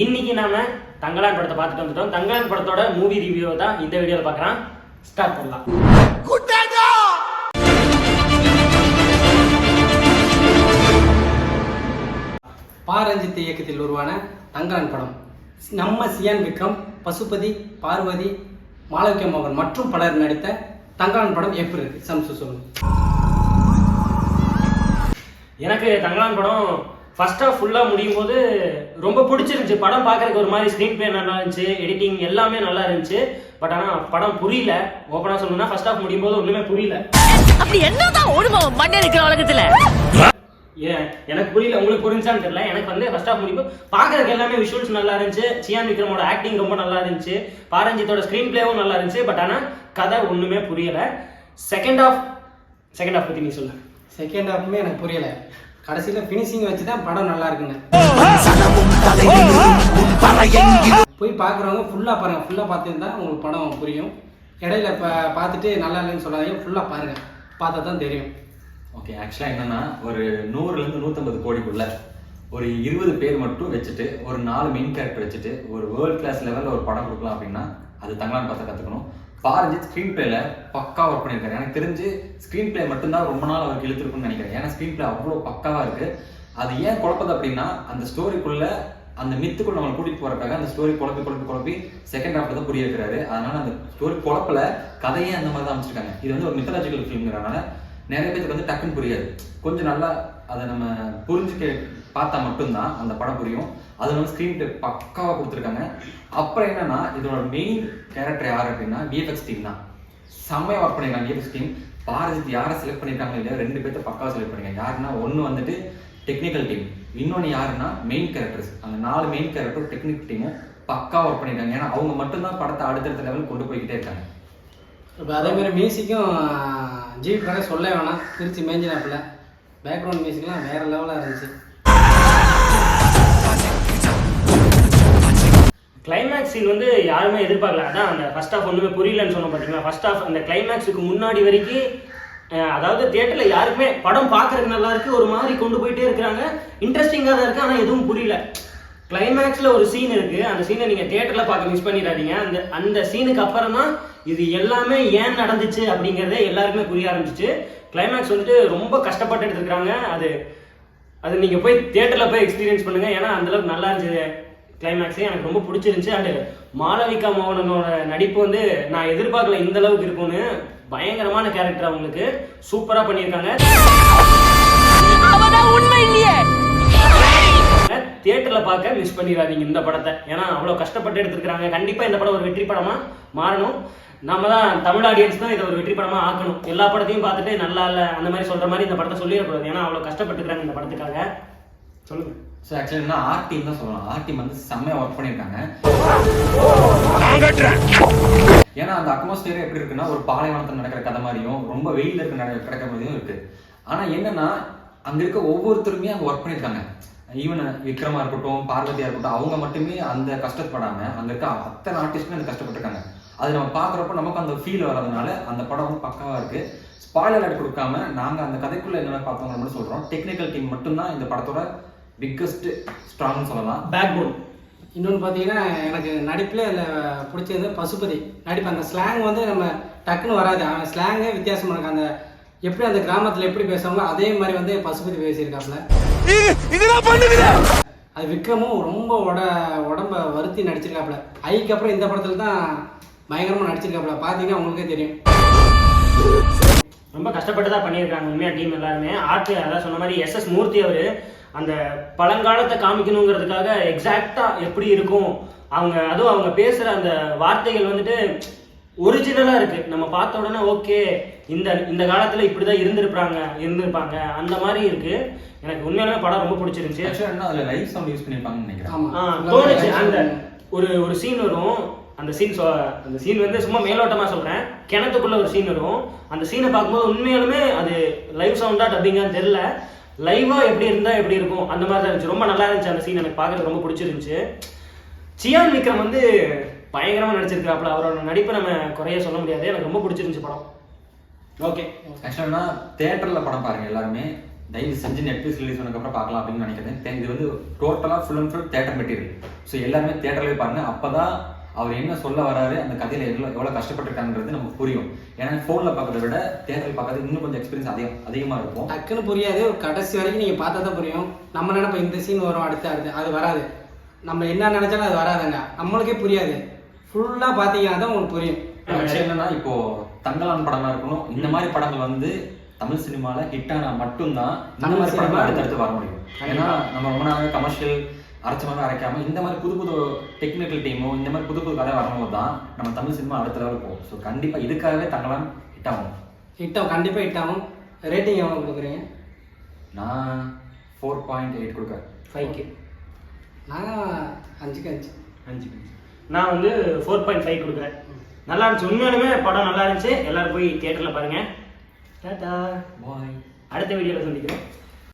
இன்னைக்கு நாம தங்கலான் படத்தை பார்த்துட்டு வந்துட்டோம். தங்கலான் படத்தோட மூவி ரிவ்யூ தான் இந்த வீடியோல பார்க்கலாம். ஸ்டார்ட் பண்ணலாம். பாரஞ்சித் இயக்கத்தில் உருவான தங்கலான் படம் நம்ம சியான் விக்ரம், பசுபதி, பார்வதி, மாளவிகா மோகன் மற்றும் பலர் நடித்த தங்கலான் படம் எப்படி இருக்கு சம்சு சொல்லுங்க. எனக்கு தங்கலான் படம் ஃபர்ஸ்ட் ஹாஃப் ஃபுல்லாக முடியும் போது ரொம்ப பிடிச்சிருந்துச்சு. படம் பார்க்கறதுக்கு ஒரு மாதிரி ஸ்க்ரீன் பிளே நல்லா இருந்துச்சு, எடிட்டிங் எல்லாமே நல்லா இருந்துச்சு. பட் ஆனால் படம் புரியல. ஓப்பனாக சொல்லணும்னா ஃபர்ஸ்ட் ஹாஃப் முடியும் போது ஒன்றுமே புரியல. அப்படி என்னதான் ஓடுமா மண்ணே இருக்கிற உலகத்தில் எனக்கு புரியல. உங்களுக்கு புரிஞ்சான்னு தெரியல. எனக்கு வந்து ஃபர்ஸ்ட் ஹாஃப் முடியும் பார்க்கறதுக்கு எல்லாமே விஷுவல்ஸ் நல்லா இருந்துச்சு. சியான் விக்ரமோட ஆக்டிங் ரொம்ப நல்லா இருந்துச்சு. பாரஞ்சித்தோட ஸ்க்ரீன் பிளேவும் நல்லா இருந்துச்சு. பட் ஆனால் கதை ஒன்றுமே புரியல. செகண்ட் ஹாஃப் பற்றி நீ சொல்லு. செகண்ட் ஹாஃப்மே எனக்கு புரியல. கடைசியில் ஃபினிஷிங் வச்சு தான் படம் நல்லா இருக்குங்க. போய் பார்க்குறவங்க ஃபுல்லாக பாருங்கள். ஃபுல்லாக பார்த்துட்டு தான் உங்களுக்கு படம் புரியும். இடையில பார்த்துட்டு நல்லா இல்லைன்னு சொல்லாதீங்க. ஃபுல்லாக பாருங்கள், பார்த்தா தான் தெரியும். ஓகே, ஆக்சுவலாக என்னன்னா ஒரு 100 to 150 கோடிக்குள்ள ஒரு 20 பேர் மட்டும் வச்சுட்டு ஒரு 4 மெயின் கேரக்டர் வச்சுட்டு ஒரு வேர்ல்ட் கிளாஸ் லெவலில் ஒரு படம் கொடுக்கலாம் அப்படின்னா அது தங்கலான் பார்த்து கற்றுக்கணும். பாரஞ்சித் ஸ்க்ரீன் பிளேல பக்கா ஒர்க் பண்ணியிருக்காரு. எனக்கு தெரிஞ்சு ஸ்க்ரீன் பிளே மட்டும்தான் ரொம்ப நாள் அவருக்கு இழுத்துருக்குன்னு நினைக்கிறேன். ஏன்னா ஸ்க்ரீன் பிளே அவ்வளோ பக்காவா இருக்கு. அது ஏன் குழப்பது அப்படின்னா அந்த ஸ்டோரிக்குள்ள அந்த மித்துக்குள்ள நம்மளை கூட்டிட்டு போறதுக்காக அந்த ஸ்டோரி குழப்பி செகண்ட் ஹாஃப்ல தான் புரிய வைக்கிறாரு. அதனால அந்த ஸ்டோரி குழப்பல, கதையே அந்த மாதிரி தான் அமைச்சிருக்காங்க. இது வந்து ஒரு மித்தாலஜிக்கல் ஃபிலிம்ங்கிறனால நிறைய பேருக்கு வந்து டக்குன்னு புரியாது. கொஞ்சம் நல்லா அதை நம்ம புரிஞ்சுக்க பார்த்தா மட்டும்தான் அந்த படம் புரியும். அது வந்து ஸ்க்ரீன் பிளே பக்காவாக கொடுத்துருக்காங்க. அப்புறம் என்னன்னா இதோட மெயின் கேரக்டர் யார் அப்படின்னா விஎஃப்எக்ஸ் டீம் தான். செம்மையாக ஒர்க் பண்ணிருக்காங்க விஎஃப்எக்ஸ் டீம். பாரஞ்சித் யாரை செலக்ட் பண்ணியிருக்காங்க இல்லையா, 2 பேர்த்த பக்காவாக செலக்ட் பண்ணிருக்காங்க. யாருன்னா ஒன்று வந்துட்டு டெக்னிக்கல் டீம், இன்னொன்று யாருன்னா மெயின் கேரக்டர்ஸ். அந்த 4 மெயின் கேரக்டர் டெக்னிக்கல் டீமும் பக்காவாக ஒர்க் பண்ணியிருக்காங்க. ஏன்னா அவங்க மட்டும்தான் படத்தை அடுத்தடுத்த லெவல் கொண்டு போய்கிட்டே இருக்காங்க. இப்போ அதேமாதிரி மியூசிக்கும் ஜிவி பிரகாஷ் சொல்ல வேணாம், திருச்சி மேஞ்சினாப்பில் பேக்ரவுண்ட் மியூசிக்லாம் வேறு லெவலாக இருந்துச்சு. கிளைமேக்ஸ் சீன் வந்து யாருமே எதிர்பார்க்கல. அதான் அந்த ஃபர்ஸ்ட் ஹாஃப் ஒன்றுமே புரியலன்னு சொன்னோம் பார்த்தீங்களா. ஃபர்ஸ்ட் ஹாஃப் அந்த கிளைமேக்ஸுக்கு முன்னாடி வரைக்கும் அதாவது தியேட்டரில் யாருக்குமே படம் பார்க்கறதுக்கு நல்லா இருக்கு, ஒரு மாதிரி கொண்டு போயிட்டே இருக்கிறாங்க, இன்ட்ரெஸ்டிங்காக தான் இருக்கு. ஆனால் எதுவும் புரியல. கிளைமேக்ஸில் ஒரு சீன் இருக்கு, அந்த சீனை நீங்கள் தியேட்டரில் பார்க்க மிஸ் பண்ணிடாதீங்க. அந்த சீனுக்கு அப்புறம் தான் இது எல்லாமே ஏன் நடந்துச்சு அப்படிங்கிறதே எல்லாருக்குமே புரிய ஆரம்பிச்சிச்சு. கிளைமேக்ஸ் வந்துட்டு ரொம்ப கஷ்டப்பட்டு எடுத்துருக்காங்க. அது நீங்கள் போய் தியேட்டரில் போய் எக்ஸ்பீரியன்ஸ் பண்ணுங்க. ஏன்னா அந்தளவுக்கு நல்லா இருந்துச்சு கிளைமேக்ஸே. எனக்கு ரொம்ப பிடிச்சிருந்துச்சு. அண்டு மாளவிகா மோகனனோட நடிப்பு வந்து நான் எதிர்பார்க்கல இந்த அளவுக்கு இருக்கும்னு. பயங்கரமான கேரக்டர் அவங்களுக்கு சூப்பரா பண்ணியிருக்காங்க. தியேட்டர்ல பார்க்க மிஸ் பண்ணிடாதீங்க இந்த படத்தை. ஏன்னா அவ்வளவு கஷ்டப்பட்டு எடுத்துருக்காங்க. கண்டிப்பா இந்த படம் ஒரு வெற்றி படமா மாறணும். நம்ம தான் தமிழ் ஆடியன்ஸ் தான் இதை ஒரு வெற்றி படமா ஆக்கணும். எல்லா படத்தையும் பார்த்துட்டு நல்லா இல்ல அந்த மாதிரி சொல்ற மாதிரி இந்த படத்தை சொல்லிடக்கூடாது. ஏன்னா அவ்வளவு கஷ்டப்பட்டுக்கிறாங்க இந்த படத்துக்காக. சொல்லுங்க. ஸோ ஆக்சுவலி ஆர்ட் டீம் தான் சொல்லலாம். ஆர்ட் டீம் வந்து செம்மையாக ஒர்க் பண்ணியிருக்காங்க. ஏன்னா அந்த அட்மாஸ்பியர் எப்படி இருக்குன்னா ஒரு பாலைவனத்தில் நடக்கிற கதை மாதிரியும் ரொம்ப வெயிலில் கிடக்கிற மாதிரியும் இருக்கு. ஆனால் என்னன்னா அங்கே இருக்க ஒவ்வொருத்தருமே அங்கே ஒர்க் பண்ணியிருக்காங்க. ஈவன் விக்ரமா இருக்கட்டும், பார்வதியா இருக்கட்டும், அவங்க மட்டுமே அந்த கஷ்டப்படாம அங்கே இருக்க அத்தனை ஆர்டிஸ்டுமே அந்த கஷ்டப்பட்டிருக்காங்க. அது நம்ம பார்க்குறப்ப நமக்கு அந்த ஃபீல் வர்றதுனால அந்த படம் வந்து பக்காவாக இருக்கு. ஸ்பாய்லர் ஆட் கொடுக்காம நாங்கள் அந்த கதைக்குள்ள என்னென்ன பார்த்தவங்க மட்டும் சொல்கிறோம். டெக்னிக்கல் டீம் மட்டும்தான் இந்த படத்தோட பிக்கஸ்ட் ஸ்ட்ராங்னு சொல்லலாம், பேக் போன். இன்னொன்று பார்த்தீங்கன்னா எனக்கு நடிப்பில் அதில் பிடிச்சது பசுபதி நடிப்பு. அந்த ஸ்லாங் வந்து நம்ம டக்குன்னு வராது. அவன் ஸ்லாங்கே வித்தியாசமாக இருக்கு. அந்த எப்படி அந்த கிராமத்தில் எப்படி பேசுவாங்களோ அதே மாதிரி வந்து பசுபதி பேசியிருக்காப்புல. அது விக்ரமும் ரொம்ப உடம்ப வருத்தி நடிச்சிருக்காப்புல. ஐக்கு அப்புறம் இந்த படத்தில் தான் பயங்கரமாக நடிச்சிருக்காப்புல. பார்த்தீங்கன்னா உங்களுக்கே தெரியும். ரொம்ப கஷ்டப்பட்டு தான் பண்ணியிருக்காங்க உண்மையாக டீம் எல்லாருமே. ஆர்ட் அதான் சொன்ன மாதிரி எஸ்எஸ் மூர்த்தி அவர் அந்த பழங்காலத்தை காமிக்கணுங்கிறதுக்காக எக்ஸாக்டா எப்படி இருக்கும் அதுவும் அவங்க பேசுற அந்த வார்த்தைகள் வந்துட்டு ஒரிஜினலா இருக்கு. நம்ம பார்த்த உடனே ஓகே இந்த காலத்துல இப்படிதான் இருந்திருப்பாங்க அந்த மாதிரி இருக்கு. எனக்கு உண்மையாலுமே படம் ரொம்ப பிடிச்சிருந்துச்சு. அதுல லைவ் சவுண்ட் யூஸ் பண்ணிருப்பாங்கன்னு நினைக்கிறேன். தோணுச்சு. அந்த ஒரு சீன் வரும். அந்த சீன் வந்து சும்மா மேலோட்டமா சொல்றேன். கிணத்துக்குள்ள ஒரு சீன் வரும். அந்த சீனை பார்க்கும்போது உண்மையாலுமே அது லைவ் சவுண்டா டப்பிங்கான்னு தெரியல. லைவா எப்படி இருந்தா எப்படி இருக்கும் அந்த மாதிரி தான் இருந்துச்சு. ரொம்ப நல்லா இருந்துச்சு அந்த சீன். எனக்கு பார்க்கறது ரொம்ப பிடிச்சிருந்துச்சு. சியான் விக்ரம் வந்து பயங்கரமா நடிச்சிருக்காப்புல. அவரோட நடிப்பை நம்ம குறைய சொல்ல முடியாது. எனக்கு ரொம்ப பிடிச்சிருந்துச்சு படம். ஓகே, ஆக்சுவலா தியேட்டர்ல படம் பாருங்க எல்லாருமே. தயவு செஞ்சு நெட்ஃப்ளிக்ஸ் ரிலீஸ் பண்ணதுக்கப்புறம் பார்க்கலாம் அப்படின்னு நினைக்கிறேன். இது வந்து டோட்டலாக full and full theatre material. So எல்லாருமே தேட்டர்லேயே பாருங்க, அப்போ தான் அவர் என்ன சொல்ல வராரு, அந்த கதையில் எவ்வளோ கஷ்டப்பட்டுருக்காங்கிறது நமக்கு புரியும். ஏன்னா ஃபோனில் பார்க்கறத விட தேட்டரில் பார்க்கறது இன்னும் கொஞ்சம் எக்ஸ்பீரியன்ஸ் அதிகமாக இருக்கும். டக்குன்னு புரியாது, ஒரு கடைசி வரைக்கும் நீங்கள் பார்த்தா தான் புரியும். நம்ம நினைப்போம் இந்த சீன் வரும், அடுத்து அது வராது. நம்ம என்ன நினைச்சாலும் அது வராதுங்க, நம்மளுக்கே புரியாது. ஃபுல்லாக பார்த்தீங்கன்னா தான் உங்களுக்கு புரியும். என்னன்னா இப்போ தங்கலான் படமா இருக்கணும், இந்த மாதிரி படங்கள் வந்து தமிழ் சினிமால ஹிட் ஆனா மட்டும்தான் இந்த மாதிரி படங்கள் அடுத்தடுத்து வர முடியும். ஏன்னா நம்ம ரொம்ப நாள் கமர்ஷியல் அரைச்சமாக அரைக்காம இந்த மாதிரி புது புது டெக்னிக்கல் டீமோ இந்த மாதிரி புது புது கதை வரும்போது தான் நம்ம தமிழ் சினிமா அடுத்த லெவல் போகும். ஸோ கண்டிப்பாக இதுக்காகவே தங்கலான் ஹிட் ஆகும். கண்டிப்பாக ஹிட் ஆகும். ரேட்டிங் எவ்வளோ கொடுக்குறீங்க? நான் 4.8 கொடுக்குறேன். 5க்கு. நான் 5க்கு 5. நான் வந்து 4.5 கொடுக்குறேன். நல்லா இருந்துச்சு, உண்மையாலுமே படம் நல்லா இருந்துச்சு. எல்லாரும் போய் தியேட்டரில் பாருங்க. டாடா, பாய். அடுத்த வீடியோவில் சந்திக்கிறேன்.